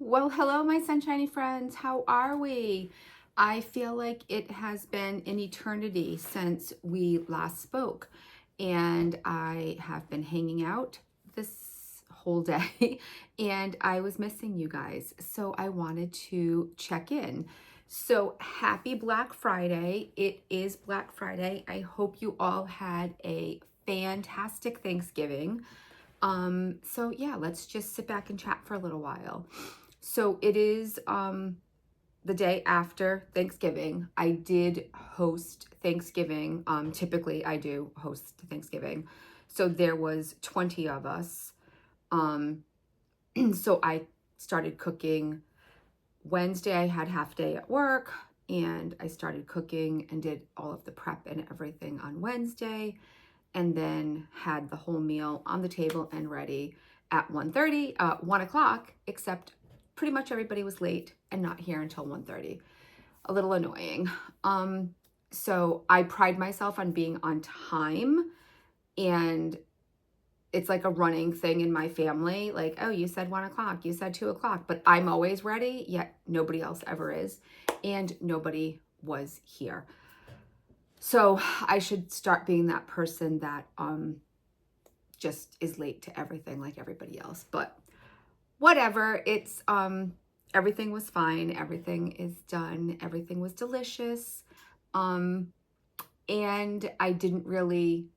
Well, hello, my sunshiny friends. How are we? I feel like it has been an eternity since we last spoke, and I have been hanging out this whole day, and I was missing you guys. So I wanted to check in. So happy Black Friday. It is Black Friday. I hope you all had a fantastic Thanksgiving. So yeah, let's just sit back and chat for a little while. So it is the day after Thanksgiving. I did host Thanksgiving. Typically I do host Thanksgiving. So there was 20 of us. Um, so I started cooking. Wednesday I had half day at work and I started cooking and did all of the prep and everything on Wednesday, and then had the whole meal on the table and ready at 1:30, 1 o'clock, except pretty much everybody was late and not here until 1:30. A little annoying. So I pride myself on being on time, and it's like a running thing in my family. Like, oh, you said 1 o'clock, you said 2 o'clock, but I'm always ready, yet nobody else ever is. And nobody was here. So I should start being that person that just is late to everything like everybody else. But whatever, it's everything was fine, everything is done, everything was delicious. And I didn't really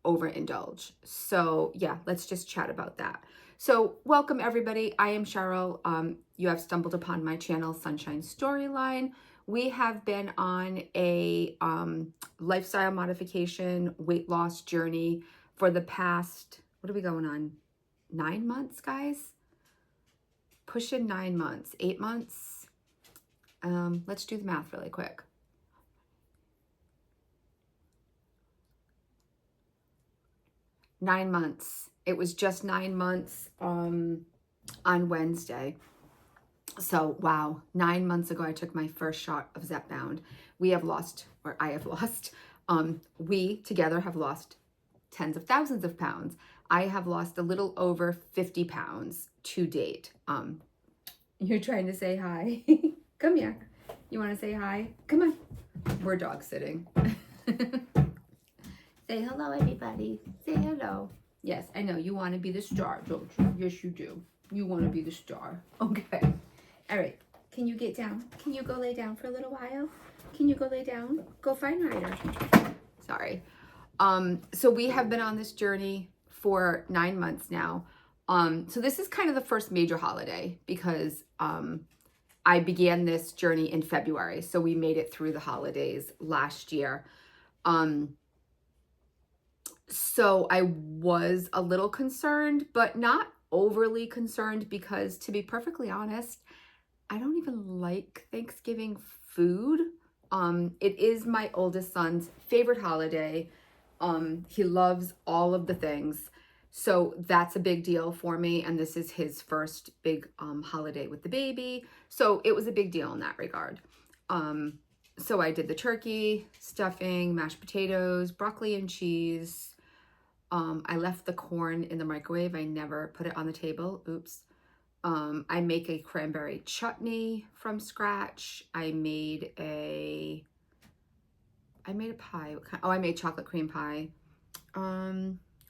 overindulge. So yeah, let's just chat about that. So welcome everybody. I am Cheryl. You have stumbled upon my channel, Sunshine Storyline. We have been on a lifestyle modification, weight loss journey for the past, what are we going on? 9 months, guys? Pushing 9 months, 8 months. Let's do the math really quick. 9 months. It was just 9 months on Wednesday. So, wow, 9 months ago, I took my first shot of Zepbound. We have lost, or I have lost, we together have lost tens of thousands of pounds. I have lost a little over 50 pounds to date. You're trying to say hi. Come here. You want to say hi? Come on. We're dog sitting. Say hello, everybody. Say hello. Yes, I know. You want to be the star, don't you? Yes, you do. You want to be the star. Okay. All right. Can you get down? Can you go lay down for a little while? Can you go lay down? Go find Ryder. Sorry. So we have been on this journey for 9 months now. So this is kind of the first major holiday because I began this journey in February. So we made it through the holidays last year. So I was a little concerned, but not overly concerned because, to be perfectly honest, I don't even like Thanksgiving food. It is my oldest son's favorite holiday. He loves all of the things. So that's a big deal for me. And this is his first big holiday with the baby. So it was a big deal in that regard. So I did the turkey, stuffing, mashed potatoes, broccoli and cheese. I left the corn in the microwave. I never put it on the table. Oops. I make a cranberry chutney from scratch. I made a pie. Oh, I made chocolate cream pie.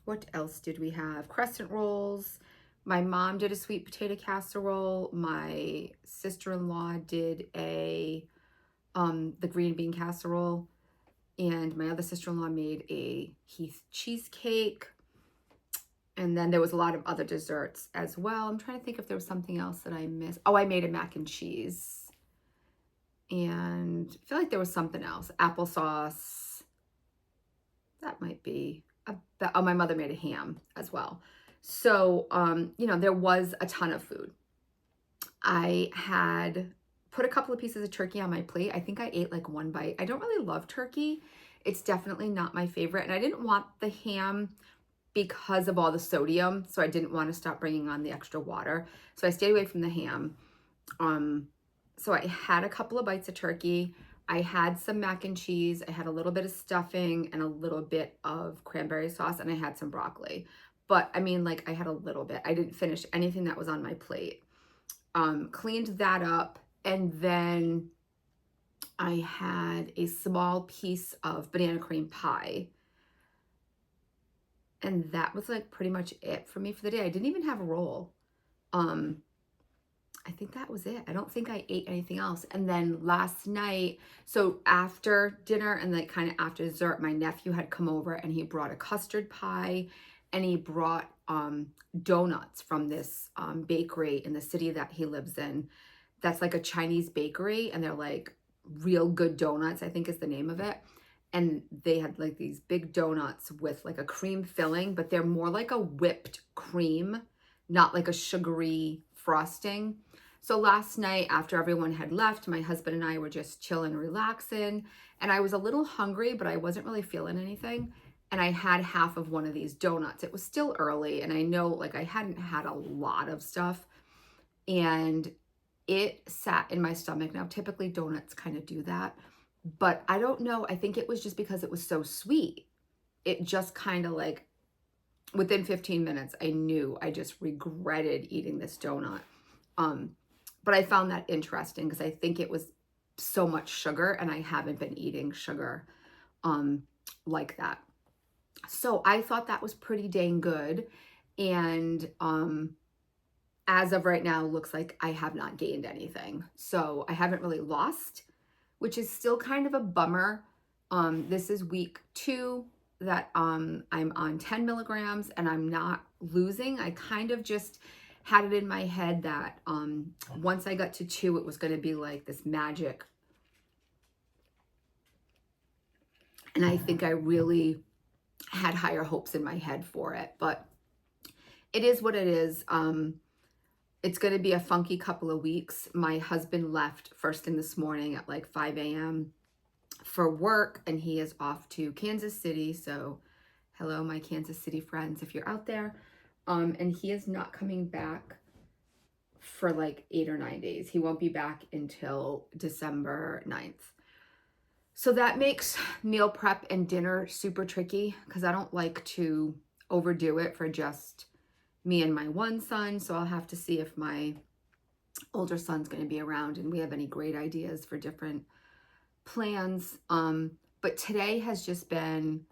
What else did we have? Crescent rolls. My mom did a sweet potato casserole. My sister-in-law did the green bean casserole. And my other sister-in-law made a Heath cheesecake. And then there was a lot of other desserts as well. I'm trying to think if there was something else that I missed. Oh, I made a mac and cheese. And I feel like there was something else. Applesauce. That might be. Oh, my mother made a ham as well. So, there was a ton of food. I had put a couple of pieces of turkey on my plate. I think I ate like one bite. I don't really love turkey. It's definitely not my favorite. And I didn't want the ham because of all the sodium. So I didn't want to stop bringing on the extra water. So I stayed away from the ham. So I had a couple of bites of turkey. I had some mac and cheese. I had a little bit of stuffing and a little bit of cranberry sauce, and I had some broccoli. But I mean, like, I had a little bit. I didn't finish anything that was on my plate. Cleaned that up, and then I had a small piece of banana cream pie. And that was like pretty much it for me for the day. I didn't even have a roll. I think that was it. I don't think I ate anything else. And then last night, so after dinner and like kind of after dessert, my nephew had come over and he brought a custard pie, and he brought donuts from this bakery in the city that he lives in. That's like a Chinese bakery, and they're like real good donuts, I think is the name of it. And they had like these big donuts with like a cream filling, but they're more like a whipped cream, not like a sugary frosting. So last night, after everyone had left, my husband and I were just chilling, relaxing, and I was a little hungry, but I wasn't really feeling anything. And I had half of one of these donuts. It was still early, and I know like I hadn't had a lot of stuff, and it sat in my stomach. Now, typically donuts kind of do that, but I don't know. I think it was just because it was so sweet. It just kind of like within 15 minutes, I knew I just regretted eating this donut. But I found that interesting because I think it was so much sugar, and I haven't been eating sugar like that. So I thought that was pretty dang good. And as of right now, looks like I have not gained anything. So I haven't really lost, which is still kind of a bummer. This is week 2 that I'm on 10 milligrams and I'm not losing. I kind of just had it in my head that once I got to 2, it was going to be like this magic. And I think I really had higher hopes in my head for it, but it is what it is. It's going to be a funky couple of weeks. My husband left first thing this morning at like 5 a.m. for work, and he is off to Kansas City. So hello, my Kansas City friends, if you're out there. And he is not coming back for like 8 or 9 days. He won't be back until December 9th. So that makes meal prep and dinner super tricky because I don't like to overdo it for just me and my one son. So I'll have to see if my older son's going to be around and we have any great ideas for different plans. But today has just been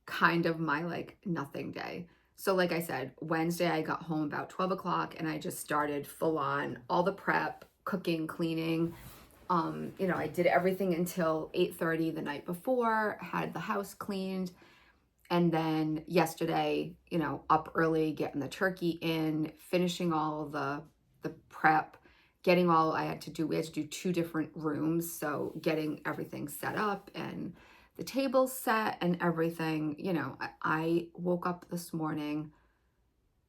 kind of my like nothing day. So like I said, Wednesday I got home about 12 o'clock and I just started full on all the prep, cooking, cleaning. I did everything until 8:30 the night before, had the house cleaned. And then yesterday, up early, getting the turkey in, finishing all the prep, getting all I had to do. We had to do 2 different rooms. So getting everything set up and the table set and everything. I woke up this morning.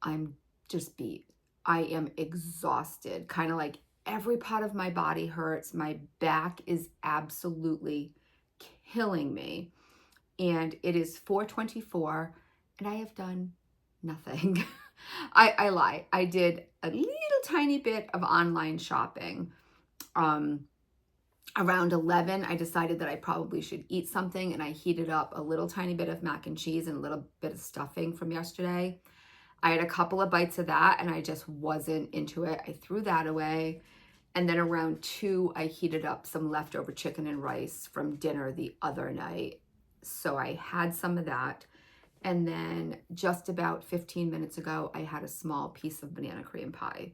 I'm just beat. I am exhausted. Kind of like every part of my body hurts. My back is absolutely killing me. And it is 4:24 and I have done nothing. I lie. I did a little tiny bit of online shopping. Around 11, I decided that I probably should eat something, and I heated up a little tiny bit of mac and cheese and a little bit of stuffing from yesterday. I had a couple of bites of that and I just wasn't into it. I threw that away. And then around 2, I heated up some leftover chicken and rice from dinner the other night. So I had some of that. And then just about 15 minutes ago, I had a small piece of banana cream pie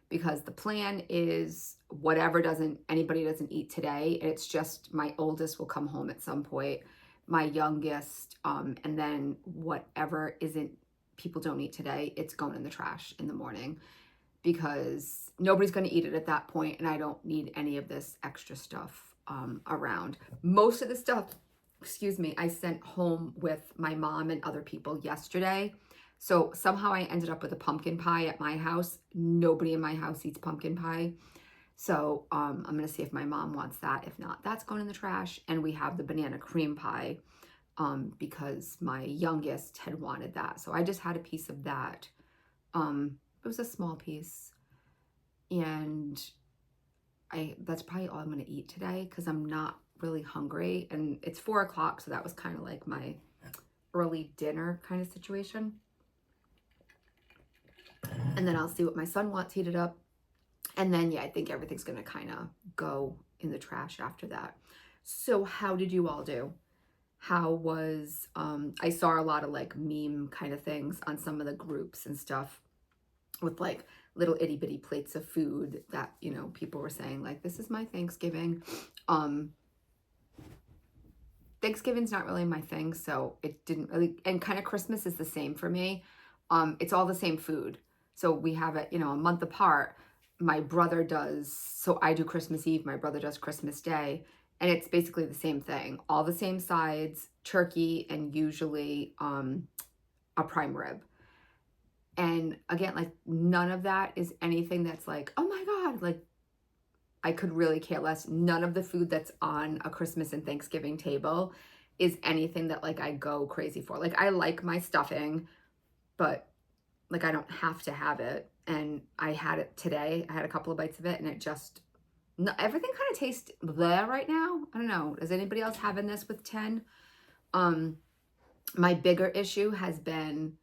because the plan is whatever anybody doesn't eat today. It's just my oldest will come home at some point, my youngest, and then whatever people don't eat today, it's going in the trash in the morning because nobody's going to eat it at that point, and I don't need any of this extra stuff around. Most of the stuff, I sent home with my mom and other people yesterday. So somehow I ended up with a pumpkin pie at my house. Nobody in my house eats pumpkin pie. So I'm going to see if my mom wants that. If not, that's going in the trash. And we have the banana cream pie because my youngest had wanted that. So I just had a piece of that. It was a small piece. And that's probably all I'm going to eat today because I'm not really hungry. And it's 4 o'clock. So that was kind of like my early dinner kind of situation. And then I'll see what my son wants heated up. And then, yeah, I think everything's going to kind of go in the trash after that. So how did you all do? How was, I saw a lot of like meme kind of things on some of the groups and stuff with like little itty bitty plates of food that, you know, people were saying like, this is my Thanksgiving. Thanksgiving's not really my thing, so it didn't really, and kind of Christmas is the same for me. It's all the same food. So we have it, you know, a month apart. My brother does, so I do Christmas Eve, my brother does Christmas Day, and it's basically the same thing. All the same sides, turkey, and usually a prime rib. And again, like none of that is anything that's like, oh my God, like I could really care less. None of the food that's on a Christmas and Thanksgiving table is anything that like I go crazy for. Like I like my stuffing, but like I don't have to have it. And I had it today. I had a couple of bites of it and it just, no, everything kind of tastes bleh right now. I don't know. Is anybody else having this with 10? My bigger issue has been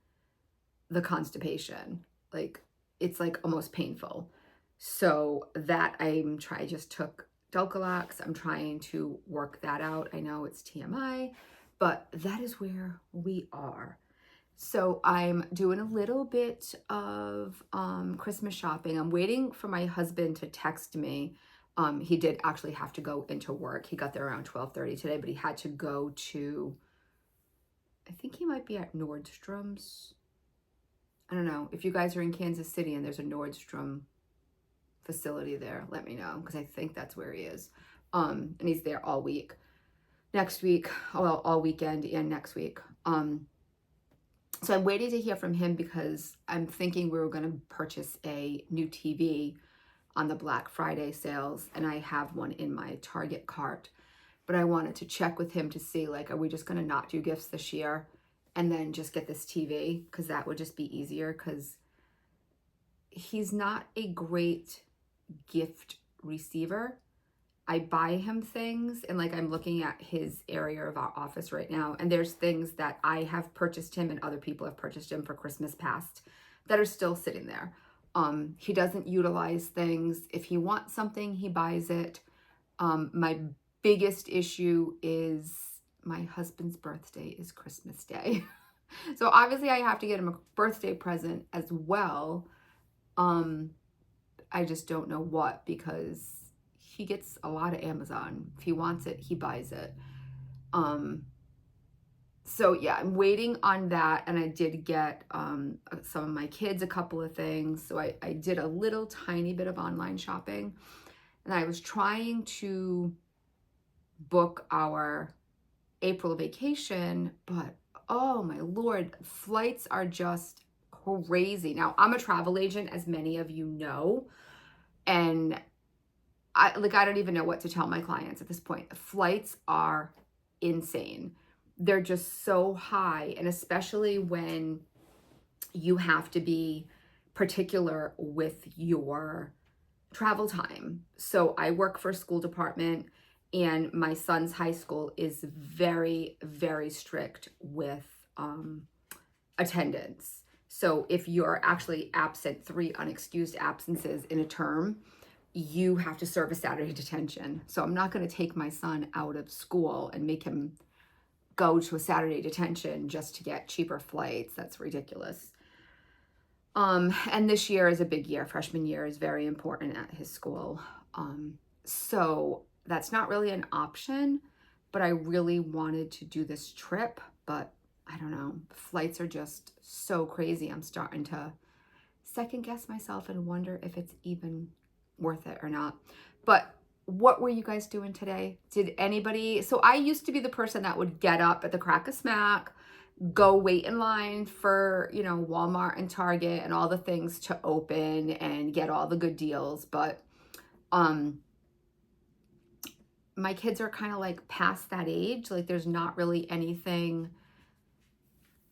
the constipation. Like it's like almost painful. So that I just took Dulcolax. I'm trying to work that out. I know it's TMI, but that is where we are. So I'm doing a little bit of Christmas shopping. I'm waiting for my husband to text me. He did actually have to go into work. He got there around 12:30 today, but he had to go to, I think he might be at Nordstrom's. I don't know. If you guys are in Kansas City and there's a Nordstrom facility there, let me know, because I think that's where he is. And he's there all week. Next week, well, all weekend and next week. So I'm waiting to hear from him because I'm thinking we were going to purchase a new TV on the Black Friday sales, and I have one in my Target cart. But I wanted to check with him to see, like, are we just going to not do gifts this year and then just get this TV? Because that would just be easier, because he's not a great gift receiver. I buy him things, and like I'm looking at his area of our office right now, and there's things that I have purchased him and other people have purchased him for Christmas past that are still sitting there. He doesn't utilize things. If he wants something, he buys it. My biggest issue is my husband's birthday is Christmas Day. So obviously I have to get him a birthday present as well. I just don't know what, because he gets a lot of Amazon. If he wants it, he buys it. So yeah, I'm waiting on that. And I did get some of my kids a couple of things. So I did a little tiny bit of online shopping. And I was trying to book our April vacation, but oh my Lord, flights are just crazy. Now, I'm a travel agent, as many of you know, and I don't even know what to tell my clients at this point. Flights are insane. They're just so high, and especially when you have to be particular with your travel time. So I work for a school department, and my son's high school is very, very strict with attendance. So if you're actually absent 3 unexcused absences in a term, you have to serve a Saturday detention. So I'm not going to take my son out of school and make him go to a Saturday detention just to get cheaper flights. That's ridiculous. And this year is a big year. Freshman year is very important at his school. So that's not really an option, but I really wanted to do this trip, but I don't know. Flights are just so crazy. I'm starting to second guess myself and wonder if it's even worth it or not. But what were you guys doing today? Did anybody, so I used to be the person that would get up at the crack of smack, go wait in line for, you know, Walmart and Target and all the things to open and get all the good deals. But my kids are kind of like past that age. Like there's not really anything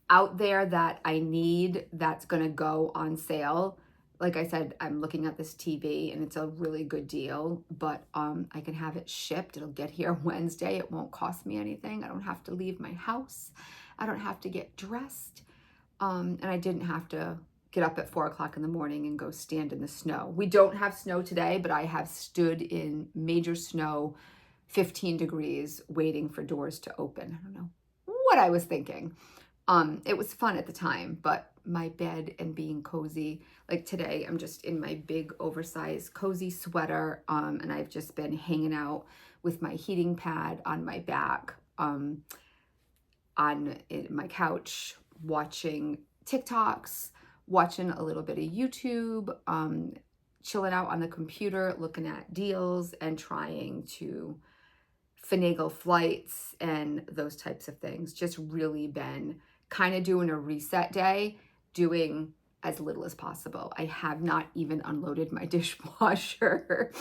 out there that I need that's going to go on sale. Like I said, I'm looking at this TV and it's a really good deal, but I can have it shipped. It'll get here Wednesday. It won't cost me anything. I don't have to leave my house. I don't have to get dressed. And I didn't have to get up at 4 o'clock in the morning and go stand in the snow. We don't have snow today, but I have stood in major snow, 15 degrees, waiting for doors to open. I don't know what I was thinking. It was fun at the time, but my bed and being cozy, like today, I'm just in my big oversized cozy sweater, and I've just been hanging out with my heating pad on my back, on my couch, watching TikToks, watching a little bit of YouTube, chilling out on the computer, looking at deals and trying to finagle flights and those types of things. Just really been kind of doing a reset day, doing as little as possible. I have not even unloaded my dishwasher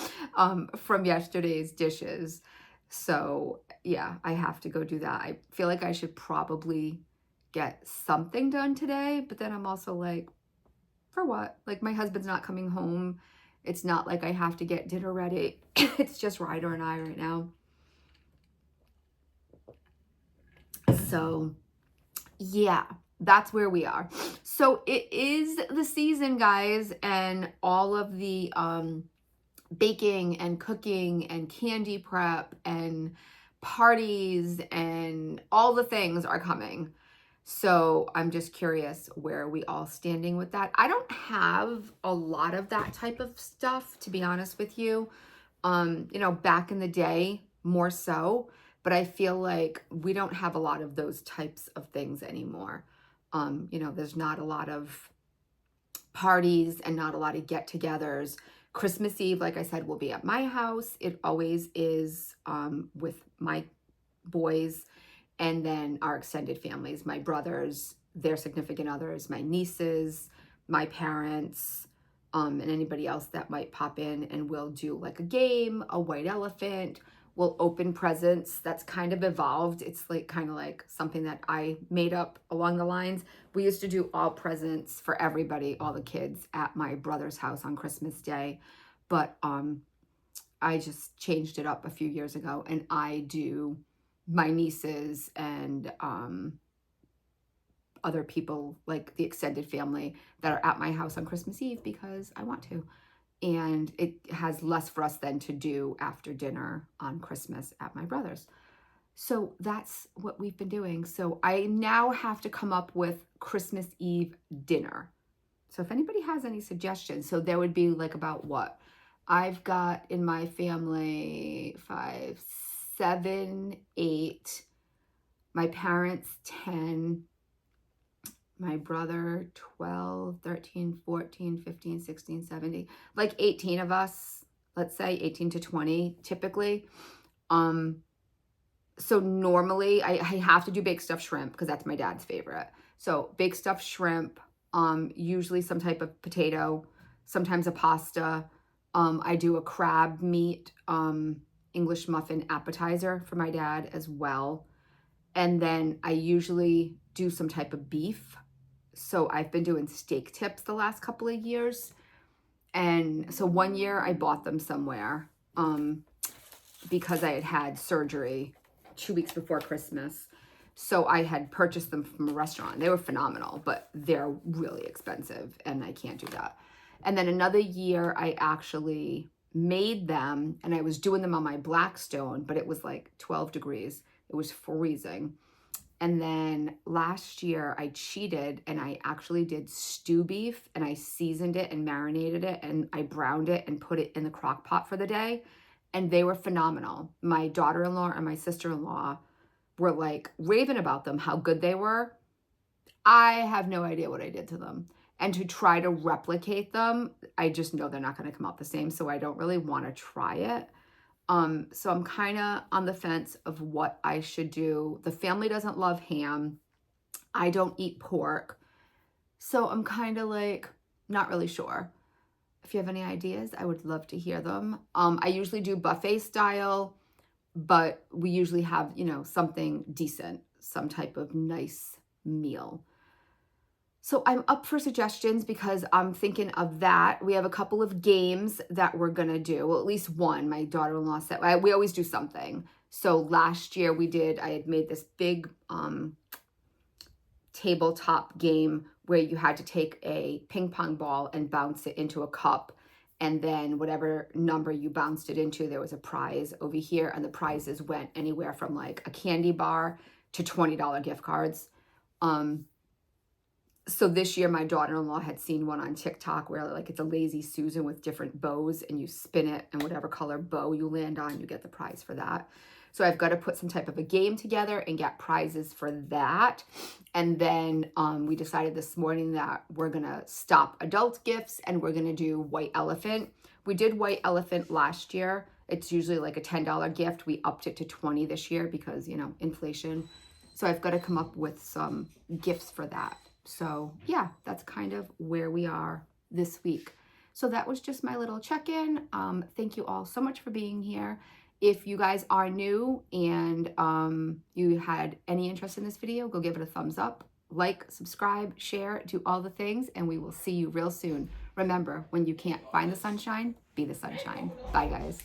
from yesterday's dishes. So yeah, I have to go do that. I feel like I should probably get something done today, but then I'm also like, for what? Like, my husband's not coming home. It's not like I have to get dinner ready. It's just Ryder and I right now. So yeah, that's where we are. So it is the season, guys, and all of the baking and cooking and candy prep and parties and all the things are coming. So I'm just curious, where are we all standing with that? I don't have a lot of that type of stuff, to be honest with you. You know, back in the day, more so, but I feel like we don't have a lot of those types of things anymore. You know, there's not a lot of parties and not a lot of get-togethers. Christmas Eve, like I said, will be at my house. It always is, with my boys, and then our extended families, my brothers, their significant others, my nieces, my parents, and anybody else that might pop in, and we'll do like a game, a white elephant. We'll open presents. That's kind of evolved. It's like kind of like something that I made up along the lines. We used to do all presents for everybody, all the kids, at my brother's house on Christmas Day. But I just changed it up a few years ago, and I do my nieces and other people, like the extended family, that are at my house on Christmas Eve because I want to. And it has less for us then to do after dinner on Christmas at my brother's. So that's what we've been doing. So I now have to come up with Christmas Eve dinner. So if anybody has any suggestions, so there would be like about what? I've got in my family 5, 7, 8, my parents 10, my brother 12, 13, 14, 15, 16, 17, like 18 of us, let's say 18 to 20 typically. So normally I have to do baked stuffed shrimp because that's my dad's favorite. So baked stuffed shrimp, usually some type of potato, sometimes a pasta. I do a crab meat English muffin appetizer for my dad as well. And then I usually do some type of beef. So I've been doing steak tips the last couple of years. And so one year I bought them somewhere because I had had surgery 2 weeks before Christmas. So I had purchased them from a restaurant. They were phenomenal, but they're really expensive and I can't do that. And then another year I actually made them, and I was doing them on my Blackstone, but it was like 12 degrees. It was freezing. And then last year I cheated and I actually did stew beef, and I seasoned it and marinated it and I browned it and put it in the crock pot for the day. And they were phenomenal. My daughter-in-law and my sister-in-law were like raving about them, how good they were. I have no idea what I did to them. And to try to replicate them, I just know they're not going to come out the same. So I don't really want to try it. So I'm kind of on the fence of what I should do. The family doesn't love ham. I don't eat pork. So I'm kind of like not really sure. If you have any ideas, I would love to hear them. I usually do buffet style, but we usually have, you know, something decent, some type of nice meal. So I'm up for suggestions because I'm thinking of that. We have a couple of games that we're going to do. Well, at least one. My daughter-in-law said, we always do something. So last year I had made this big tabletop game where you had to take a ping pong ball and bounce it into a cup. And then whatever number you bounced it into, there was a prize over here. And the prizes went anywhere from like a candy bar to $20 gift cards. So this year my daughter-in-law had seen one on TikTok where like it's a Lazy Susan with different bows, and you spin it, and whatever color bow you land on, you get the prize for that. So I've got to put some type of a game together and get prizes for that. And then we decided this morning that we're going to stop adult gifts and we're going to do white elephant. We did white elephant last year. It's usually like a $10 gift. We upped it to 20 this year because, you know, inflation. So I've got to come up with some gifts for that. So yeah, that's kind of where we are this week. So that was just my little check-in. Thank you all so much for being here. If you guys are new and you had any interest in this video, go give it a thumbs up, like, subscribe, share, do all the things, and we will see you real soon. Remember, when you can't find the sunshine, be the sunshine. Bye, guys.